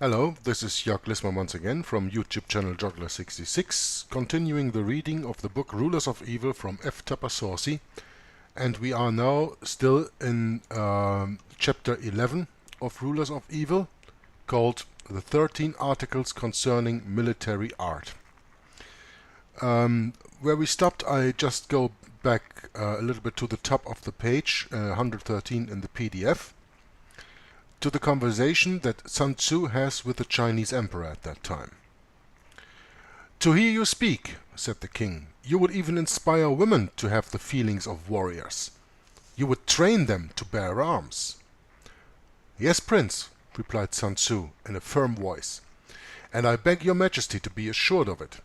Hello, this is Jörg Lissmann once again from YouTube channel Juggler66, continuing the reading of the book Rulers of Evil from F. Tupper Saussy, and we are now still in chapter 11 of Rulers of Evil, called The 13 Articles Concerning Military Art. Where we stopped, I just go back a little bit to the top of the page, 113 in the PDF, to the conversation that Sun Tzu has with the Chinese emperor at that time. "To hear you speak," said the king, "you would even inspire women to have the feelings of warriors. You would train them to bear arms." "Yes, Prince," replied Sun Tzu in a firm voice, "and I beg your Majesty to be assured of it."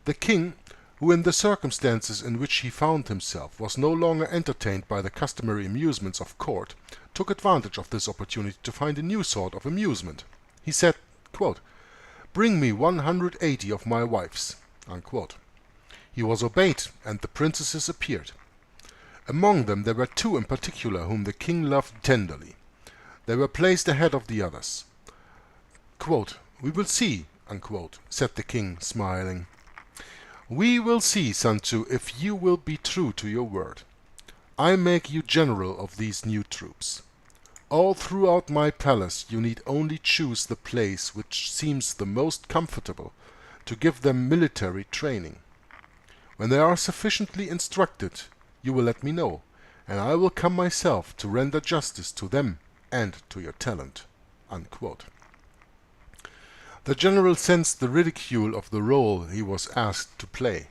The king, who in the circumstances in which he found himself was no longer entertained by the customary amusements of court, took advantage of this opportunity to find a new sort of amusement. He said, quote, "Bring me 180 of my wives." Unquote. He was obeyed, and the princesses appeared. Among them there were two in particular whom the king loved tenderly. They were placed ahead of the others. Quote, "We will see," unquote, said the king, smiling. "We will see, Sun Tzu, if you will be true to your word. I make you general of these new troops. All throughout my palace you need only choose the place which seems the most comfortable to give them military training. When they are sufficiently instructed, you will let me know, and I will come myself to render justice to them and to your talent." Unquote. The general sensed the ridicule of the role he was asked to play,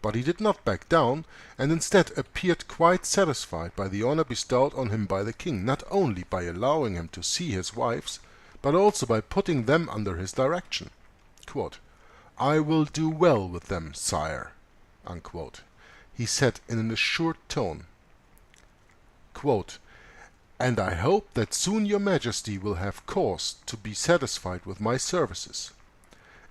but he did not back down, and instead appeared quite satisfied by the honor bestowed on him by the king, not only by allowing him to see his wives, but also by putting them under his direction. Quote, "I will do well with them, sire," unquote, he said in an assured tone. Quote, "And I hope that soon your Majesty will have cause to be satisfied with my services.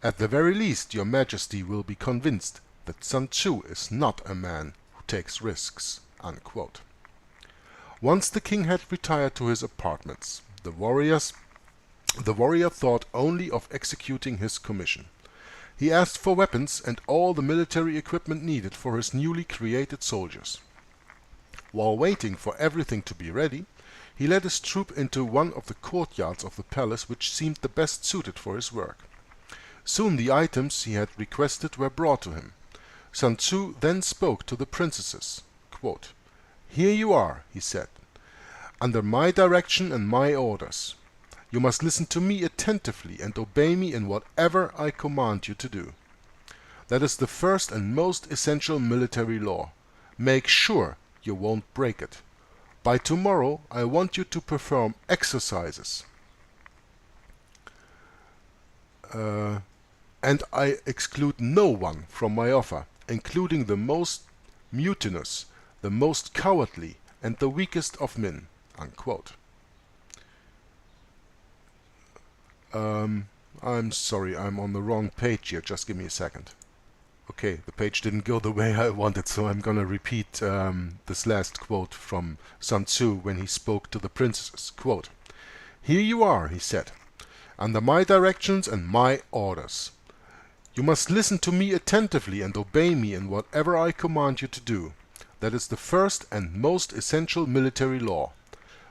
At the very least your Majesty will be convinced that Sun Tzu is not a man who takes risks." Unquote. Once the king had retired to his apartments, the warrior thought only of executing his commission. He asked for weapons and all the military equipment needed for his newly created soldiers. While waiting for everything to be ready, he led his troop into one of the courtyards of the palace which seemed the best suited for his work. Soon the items he had requested were brought to him. Sun Tzu then spoke to the princesses. Quote, "Here you are," he said, "under my direction and my orders. You must listen to me attentively and obey me in whatever I command you to do. That is the first and most essential military law. Make sure you won't break it. By tomorrow I want you to perform exercises. And I exclude no one from my offer, including the most mutinous, the most cowardly, and the weakest of men." Unquote. I'm sorry, I'm on the wrong page here. Just give me a second. Okay, the page didn't go the way I wanted, so I'm gonna repeat this last quote from Sun Tzu when he spoke to the princesses. Quote, "Here you are," he said, "under my directions and my orders. You must listen to me attentively and obey me in whatever I command you to do. That is the first and most essential military law.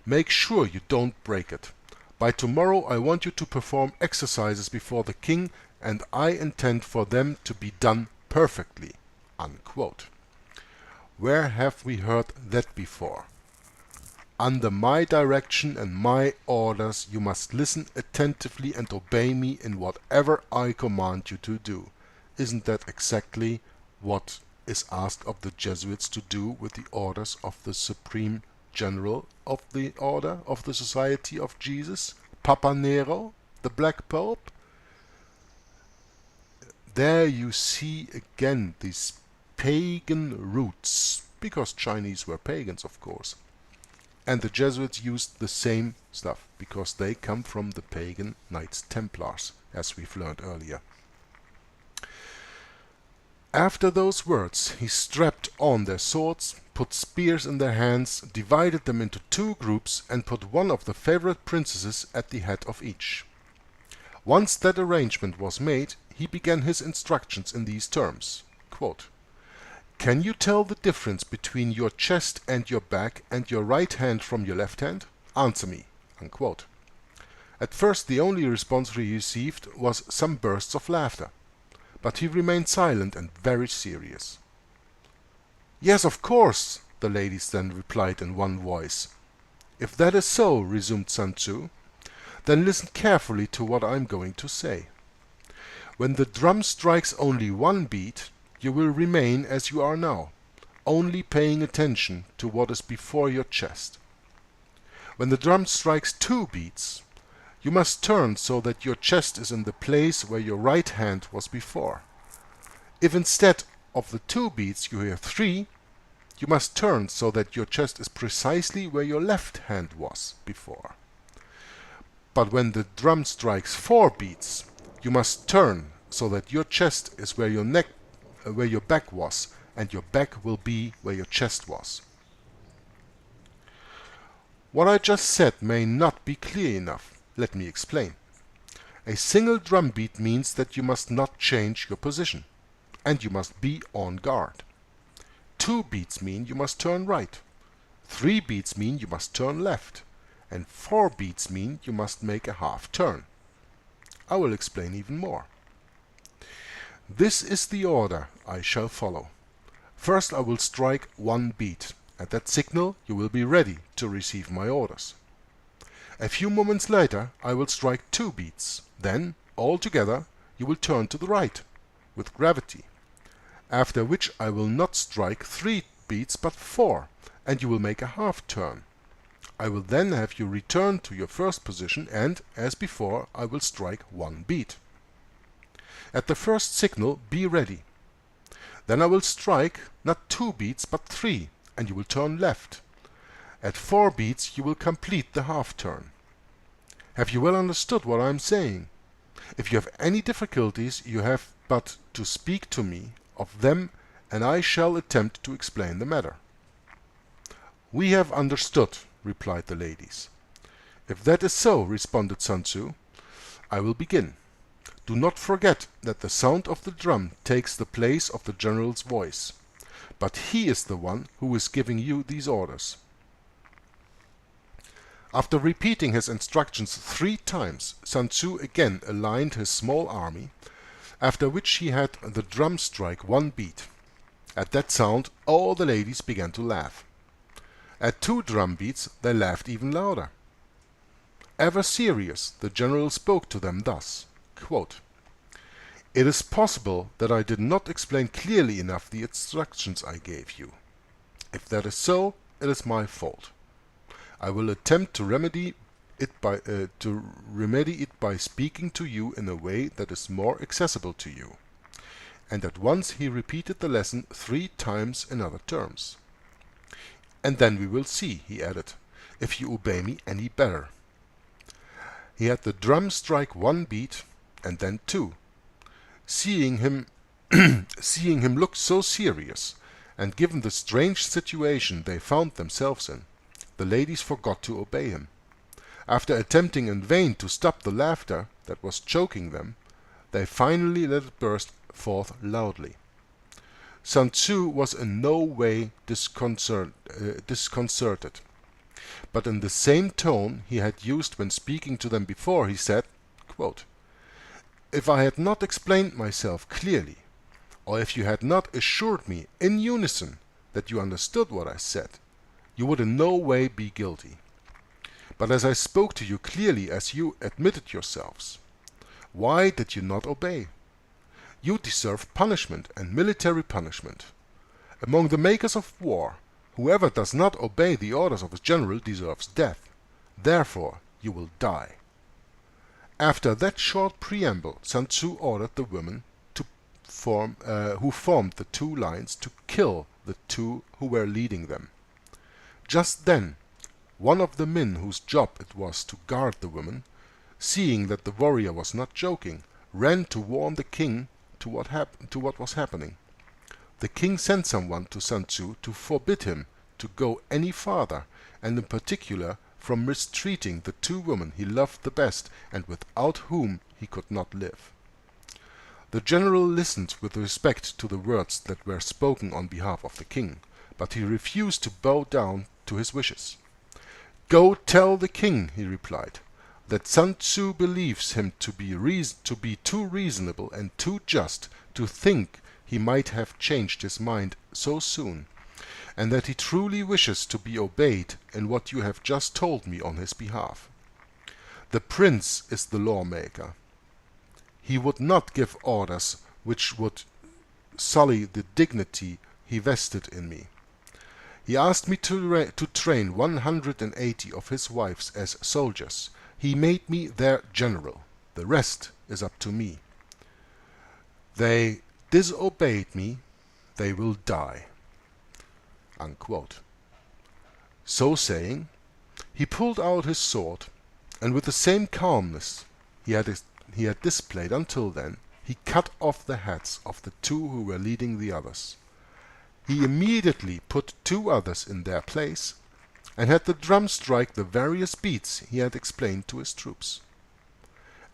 Make sure you don't break it. By tomorrow I want you to perform exercises before the king, and I intend for them to be done perfectly." Unquote. Where have we heard that before? Under my direction and my orders you must listen attentively and obey me in whatever I command you to do. Isn't that exactly what is asked of the Jesuits to do with the orders of the Supreme General of the Order of the Society of Jesus, Papa Nero, the Black Pope? There you see again these pagan roots, because Chinese were pagans, of course. And the Jesuits used the same stuff, because they come from the pagan Knights Templars, as we've learned earlier. After those words, he strapped on their swords, put spears in their hands, divided them into two groups, and put one of the favorite princesses at the head of each. Once that arrangement was made, he began his instructions in these terms. Quote, "Can you tell the difference between your chest and your back and your right hand from your left hand? Answer me." Unquote. At first the only response he received was some bursts of laughter, but he remained silent and very serious. "Yes, of course," the ladies then replied in one voice. "If that is so," resumed Sun Tzu, "then listen carefully to what I am going to say. When the drum strikes only one beat, you will remain as you are now, only paying attention to what is before your chest. When the drum strikes two beats, you must turn so that your chest is in the place where your right hand was before. If instead of the two beats you hear three, you must turn so that your chest is precisely where your left hand was before. But when the drum strikes four beats, you must turn so that your chest is where your back was, and your back will be where your chest was." What I just said may not be clear enough. Let me explain. A single drum beat means that you must not change your position, and you must be on guard. Two beats mean you must turn right. Three beats mean you must turn left. And four beats mean you must make a half turn. I will explain even more. This is the order I shall follow. First I will strike one beat. At that signal you will be ready to receive my orders. A few moments later I will strike two beats. Then, all together, you will turn to the right, with gravity. After which I will not strike three beats but four, and you will make a half turn. I will then have you return to your first position and, as before, I will strike one beat. At the first signal be ready. Then I will strike not two beats but three, and you will turn left. At four beats you will complete the half turn. Have you well understood what I am saying? If you have any difficulties, you have but to speak to me of them, and I shall attempt to explain the matter." "We have understood," replied the ladies. "If that is so," responded Sun Tzu, "I will begin. Do not forget that the sound of the drum takes the place of the general's voice, but he is the one who is giving you these orders." After repeating his instructions 3 times, Sun Tzu again aligned his small army, after which he had the drum strike one beat. At that sound all the ladies began to laugh. At 2 drum beats they laughed even louder. Ever serious, the general spoke to them thus, quote, "It is possible that I did not explain clearly enough the instructions I gave you. If that is so, it is my fault. I will attempt to remedy it by speaking to you in a way that is more accessible to you." And at once he repeated the lesson 3 times in other terms. "And then we will see," he added, "if you obey me any better." He had the drum strike 1 beat, and then 2. Seeing him look so serious, and given the strange situation they found themselves in, the ladies forgot to obey him. After attempting in vain to stop the laughter that was choking them, they finally let it burst forth loudly. Sun Tzu was in no way disconcerted, but in the same tone he had used when speaking to them before, he said, quote, "If I had not explained myself clearly, or if you had not assured me in unison that you understood what I said, you would in no way be guilty. But as I spoke to you clearly as you admitted yourselves, why did you not obey? You deserve punishment, and military punishment. Among the makers of war, whoever does not obey the orders of his general deserves death. Therefore you will die." After that short preamble, Sun Tzu ordered the women who formed the 2 lines to kill the 2 who were leading them. Just then, one of the men whose job it was to guard the women, seeing that the warrior was not joking, ran to warn the king to what was happening. The king sent someone to Sun Tzu to forbid him to go any farther, and in particular from mistreating the two women he loved the best and without whom he could not live. The general listened with respect to the words that were spoken on behalf of the king, but he refused to bow down to his wishes. "Go tell the king," he replied, "that Sun Tzu believes him to be too reasonable and too just to think he might have changed his mind so soon, and that he truly wishes to be obeyed in what you have just told me on his behalf. The prince is the lawmaker. He would not give orders which would sully the dignity he vested in me. He asked me to train 180 of his wives as soldiers. He made me their general. The rest is up to me. They disobeyed me, they will die." Unquote. So saying, he pulled out his sword, and with the same calmness he had displayed until then, he cut off the heads of the two who were leading the others. He immediately put two others in their place, and had the drum strike the various beats he had explained to his troops.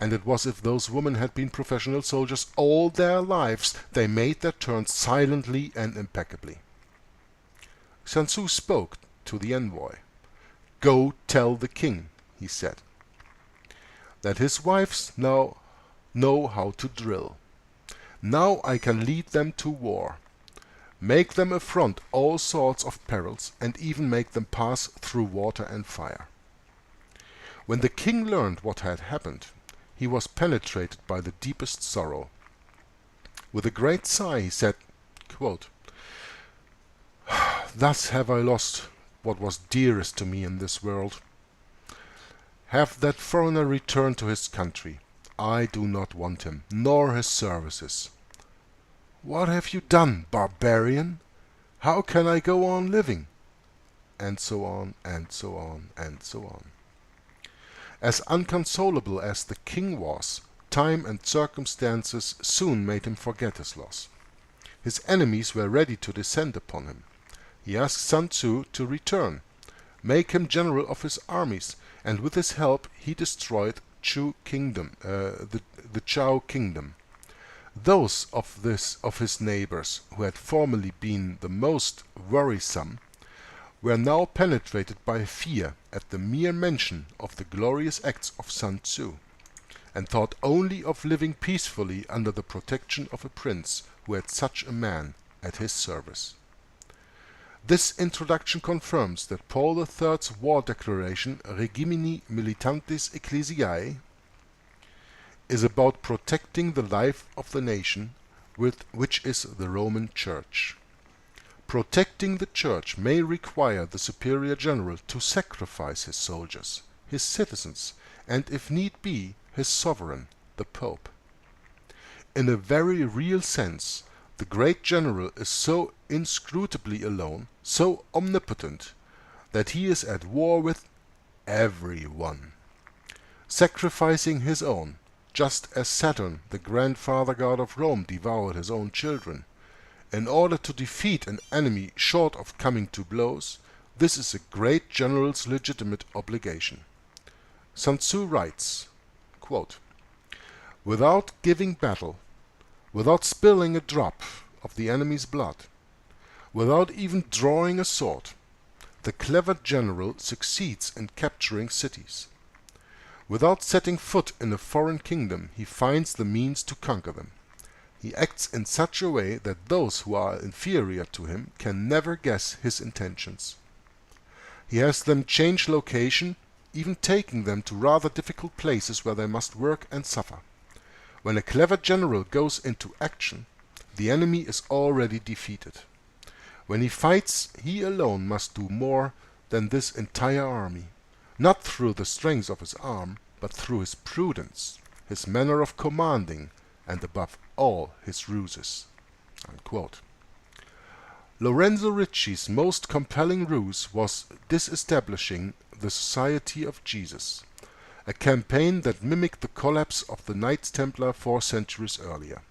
And it was as if those women had been professional soldiers all their lives. They made their turns silently and impeccably. Sun Tzu spoke to the envoy. "Go tell the king," he said, "that his wives now know how to drill. Now I can lead them to war, make them affront all sorts of perils, and even make them pass through water and fire." When the king learned what had happened, he was penetrated by the deepest sorrow. With a great sigh he said, quote, "Thus have I lost what was dearest to me in this world. Have that foreigner return to his country. I do not want him, nor his services." "What have you done, barbarian? How can I go on living?" And so on, and so on, and so on. As unconsolable as the king was, time and circumstances soon made him forget his loss. His enemies were ready to descend upon him. He asked Sun Tzu to return, make him general of his armies, and with his help he destroyed the Chao kingdom. Those of his neighbors who had formerly been the most worrisome were now penetrated by fear at the mere mention of the glorious acts of Sun Tzu, and thought only of living peacefully under the protection of a prince who had such a man at his service. This introduction confirms that Paul III's war declaration Regimini Militantis Ecclesiae is about protecting the life of the nation, which is the Roman Church. Protecting the Church may require the superior general to sacrifice his soldiers, his citizens, and if need be, his sovereign, the Pope. In a very real sense, the great general is so inscrutably alone, so omnipotent, that he is at war with everyone, sacrificing his own, just as Saturn, the grandfather god of Rome, devoured his own children. In order to defeat an enemy short of coming to blows, this is a great general's legitimate obligation. Sun Tzu writes, quote, "Without giving battle, without spilling a drop of the enemy's blood, without even drawing a sword, the clever general succeeds in capturing cities. Without setting foot in a foreign kingdom, he finds the means to conquer them. He acts in such a way that those who are inferior to him can never guess his intentions. He has them change location, even taking them to rather difficult places where they must work and suffer. When a clever general goes into action, the enemy is already defeated. When he fights, he alone must do more than this entire army, not through the strength of his arm, but through his prudence, his manner of commanding, and above all his ruses." Unquote. Lorenzo Ricci's most compelling ruse was disestablishing the Society of Jesus, a campaign that mimicked the collapse of the Knights Templar 4 centuries earlier.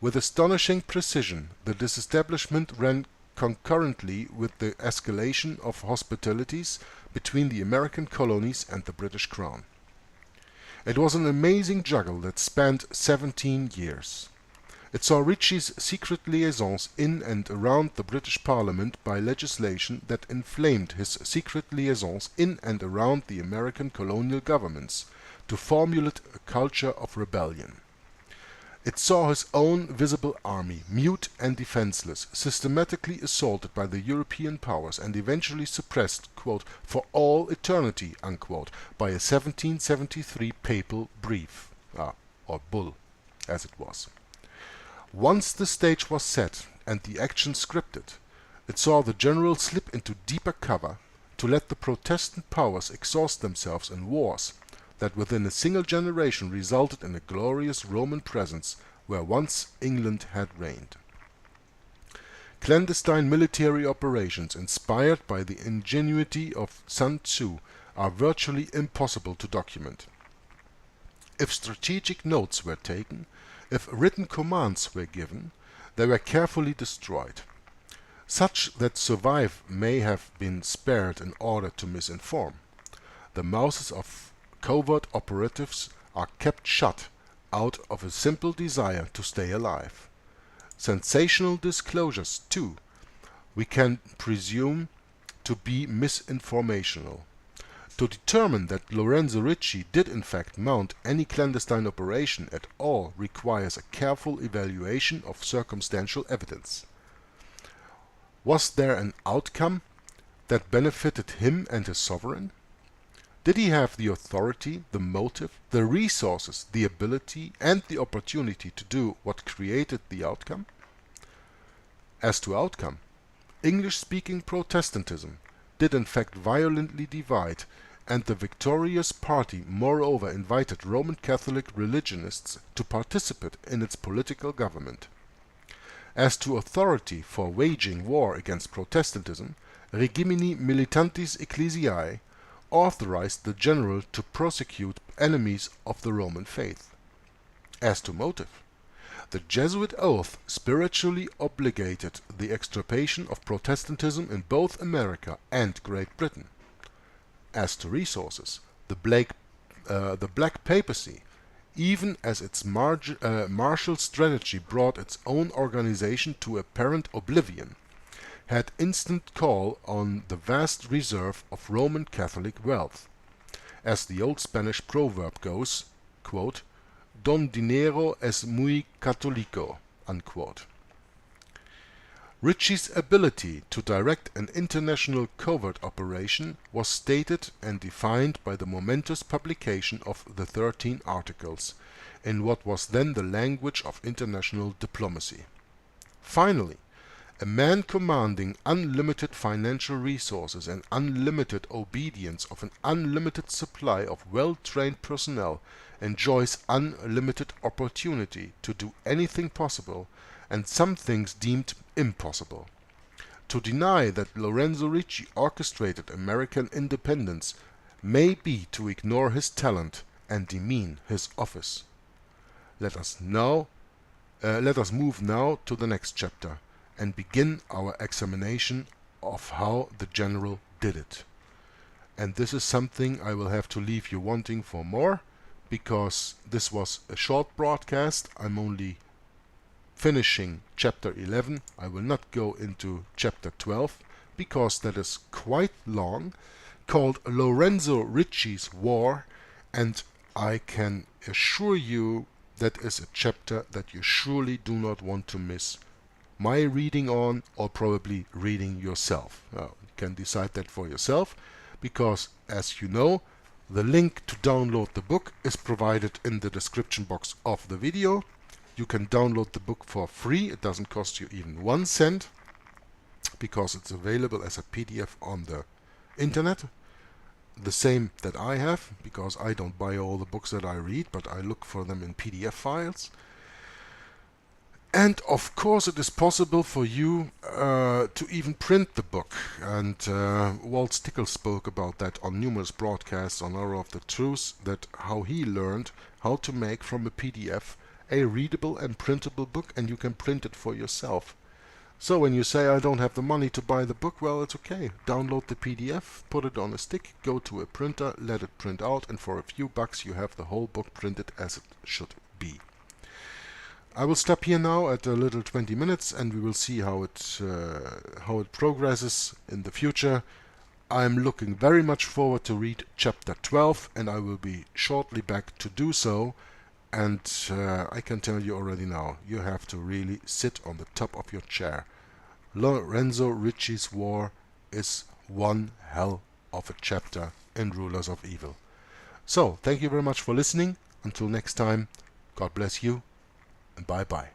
With astonishing precision, the disestablishment ran concurrently with the escalation of hostilities between the American colonies and the British Crown. It was an amazing juggle that spanned 17 years. It saw Ritchie's secret liaisons in and around the British Parliament by legislation that inflamed his secret liaisons in and around the American colonial governments to formulate a culture of rebellion. It saw his own visible army, mute and defenseless, systematically assaulted by the European powers and eventually suppressed, quote, "for all eternity," unquote, by a 1773 papal brief, or bull, as it was. Once the stage was set and the action scripted, it saw the general slip into deeper cover to let the Protestant powers exhaust themselves in wars that within a single generation resulted in a glorious Roman presence where once England had reigned. Clandestine military operations inspired by the ingenuity of Sun Tzu are virtually impossible to document. If strategic notes were taken, if written commands were given, they were carefully destroyed. Such that survive may have been spared in order to misinform. The mouths of covert operatives are kept shut out of a simple desire to stay alive. Sensational disclosures, too, we can presume to be misinformational. To determine that Lorenzo Ricci did in fact mount any clandestine operation at all requires a careful evaluation of circumstantial evidence. Was there an outcome that benefited him and his sovereign? Did he have the authority, the motive, the resources, the ability, and the opportunity to do what created the outcome? As to outcome, English-speaking Protestantism did in fact violently divide, and the victorious party moreover invited Roman Catholic religionists to participate in its political government. As to authority for waging war against Protestantism, Regimini Militantis Ecclesiae authorized the general to prosecute enemies of the Roman faith. As to motive, the Jesuit oath spiritually obligated the extirpation of Protestantism in both America and Great Britain. As to resources, the Black Papacy, even as its martial strategy brought its own organization to apparent oblivion, had instant call on the vast reserve of Roman Catholic wealth. As the old Spanish proverb goes, quote, "Don dinero es muy católico," unquote. Ritchie's ability to direct an international covert operation was stated and defined by the momentous publication of the 13 Articles, in what was then the language of international diplomacy. Finally, a man commanding unlimited financial resources and unlimited obedience of an unlimited supply of well-trained personnel enjoys unlimited opportunity to do anything possible and some things deemed impossible. To deny that Lorenzo Ricci orchestrated American independence may be to ignore his talent and demean his office. Let us move now to the next chapter and begin our examination of how the general did it. And this is something I will have to leave you wanting for more, because this was a short broadcast. I'm only finishing chapter 11. I will not go into chapter 12 because that is quite long, called Lorenzo Ricci's War, and I can assure you that is a chapter that you surely do not want to miss my reading on, or probably reading yourself. You can decide that for yourself, because as you know, the link to download the book is provided in the description box of the video. You can download the book for free. It doesn't cost you even 1 cent, because it's available as a PDF on the internet. The same that I have, because I don't buy all the books that I read, but I look for them in PDF files. And of course it is possible for you to even print the book, and Walt Stickle spoke about that on numerous broadcasts on Hour of the Truth, that how he learned how to make from a PDF a readable and printable book, and you can print it for yourself. So when you say I don't have the money to buy the book, well, it's okay. Download the PDF, put it on a stick, go to a printer, let it print out, and for a few bucks you have the whole book printed as it should be. I will stop here now at a little 20 minutes and we will see how it progresses in the future. I'm looking very much forward to read chapter 12 and I will be shortly back to do so. And I can tell you already now, you have to really sit on the top of your chair. Lorenzo Ricci's War is one hell of a chapter in Rulers of Evil. So, thank you very much for listening. Until next time, God bless you and bye bye.